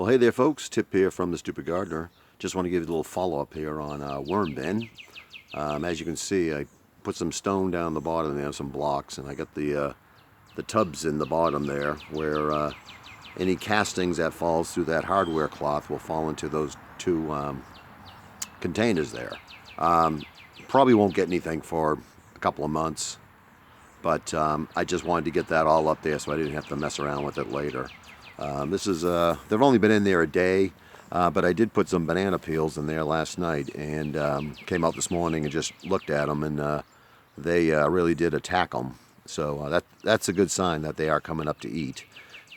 Well, hey there, folks. Tip here from the Stupid Gardener. Just want to give you a little follow-up here on worm bin. As you can see, I put some stone down the bottom there, some blocks, and I got the tubs in the bottom there where any castings that falls through that hardware cloth will fall into those two containers there. Probably won't get anything for a couple of months, but I just wanted to get that all up there so I didn't have to mess around with it later. They've only been in there a day, but I did put some banana peels in there last night and came out this morning and just looked at them, and they really did attack them. So that's a good sign that they are coming up to eat.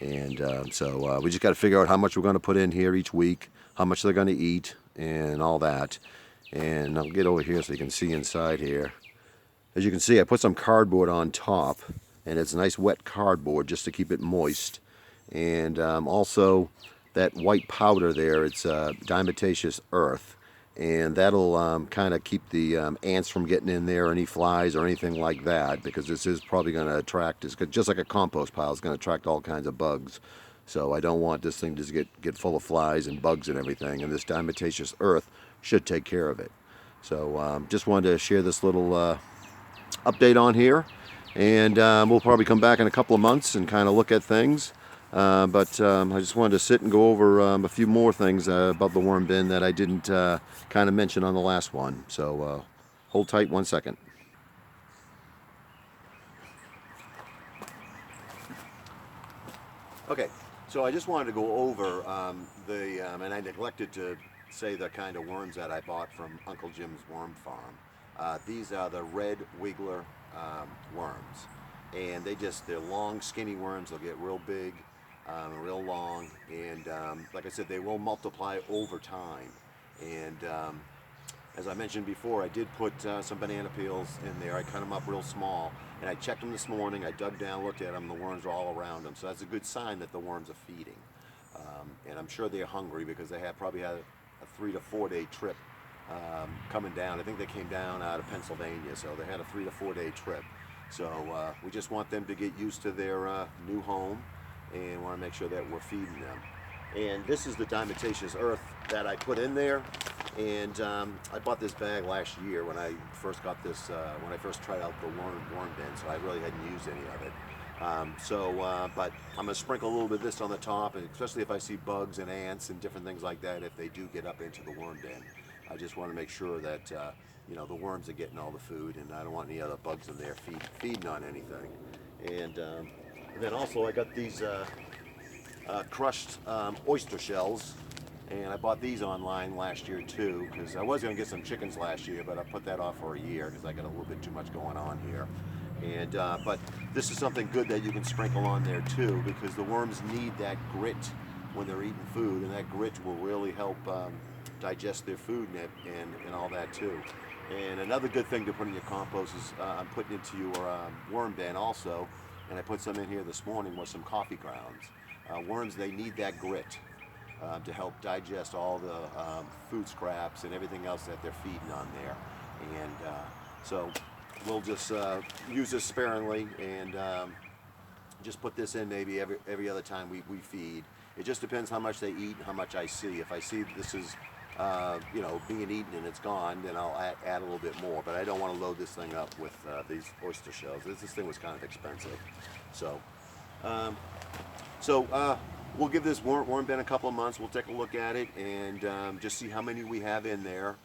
And so we just got to figure out how much we're going to put in here each week, how much they're going to eat, and all that. And I'll get over here so you can see inside here. As you can see, I put some cardboard on top, and it's nice wet cardboard just to keep it moist. And also that white powder there, it's diatomaceous earth, and that'll kind of keep the ants from getting in there, any flies or anything like that, because this is probably going to attract, it's just like a compost pile, it's going to attract all kinds of bugs. So I don't want this thing to get full of flies and bugs and everything, and this diatomaceous earth should take care of it. So just wanted to share this little update on here, and we'll probably come back in a couple of months and kind of look at things. But I just wanted to sit and go over a few more things about the worm bin that I didn't kind of mention on the last one. So hold tight 1 second. Okay, so I just wanted to go over and I neglected to say the kind of worms that I bought from Uncle Jim's Worm Farm. These are the red wiggler worms, and they're long, skinny worms. They'll get real big. Real long, and like I said, they will multiply over time. And as I mentioned before, I did put some banana peels in there. I cut them up real small, and I checked them this morning. I dug down, looked at them. The worms are all around them, so that's a good sign that the worms are feeding. And I'm sure they're hungry because they probably had a 3 to 4 day trip coming down. I think they came down out of Pennsylvania, so they had a 3 to 4 day trip. So we just want them to get used to their new home, and want to make sure that we're feeding them. And this is the diatomaceous earth that I put in there, and I bought this bag last year when I first got this, when I first tried out the worm bin, so I really hadn't used any of it. But I'm going to sprinkle a little bit of this on the top, and especially if I see bugs and ants and different things like that, if they do get up into the worm bin. I just want to make sure that the worms are getting all the food, and I don't want any other bugs in there feeding on anything. And then also I got these crushed oyster shells, and I bought these online last year too, because I was going to get some chickens last year, but I put that off for a year because I got a little bit too much going on here. And but this is something good that you can sprinkle on there too, because the worms need that grit when they're eating food, and that grit will really help digest their food and all that too. And another good thing to put in your compost is I'm putting into your worm bin also. And I put some in here this morning with some coffee grounds. Worms, they need that grit to help digest all the food scraps and everything else that they're feeding on there. And so we'll just use this sparingly, and just put this in maybe every other time we feed. It just depends how much they eat and how much I see. If I see this is being eaten and it's gone, then I'll add a little bit more. But I don't want to load this thing up with these oyster shells. This thing was kind of expensive. So, we'll give this worm bin a couple of months. We'll take a look at it and just see how many we have in there.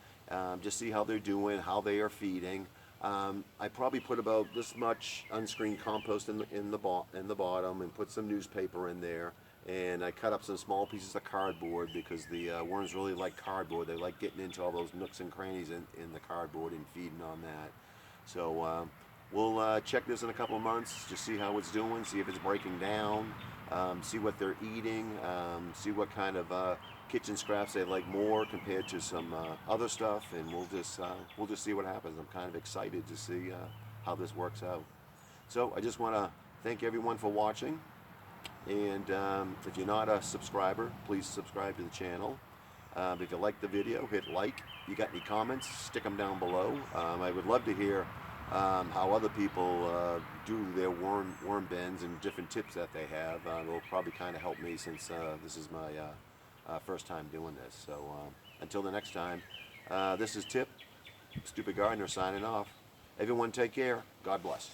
Just see how they're doing, how they are feeding. I probably put about this much unscreened compost in the bottom, and put some newspaper in there. And I cut up some small pieces of cardboard because the worms really like cardboard. They like getting into all those nooks and crannies in the cardboard and feeding on that. So we'll check this in a couple of months, just see how it's doing, see if it's breaking down, see what they're eating, see what kind of kitchen scraps they like more compared to some other stuff, and we'll just see what happens. I'm kind of excited to see how this works out. So I just want to thank everyone for watching. And if you're not a subscriber, please subscribe to the channel. If you like the video, hit like. You got any comments, stick them down below. I would love to hear how other people do their worm bins and different tips that they have. It'll probably kind of help me, since this is my first time doing this. So until the next time, this is Tip, Stupid Gardener, signing off. Everyone take care. God bless.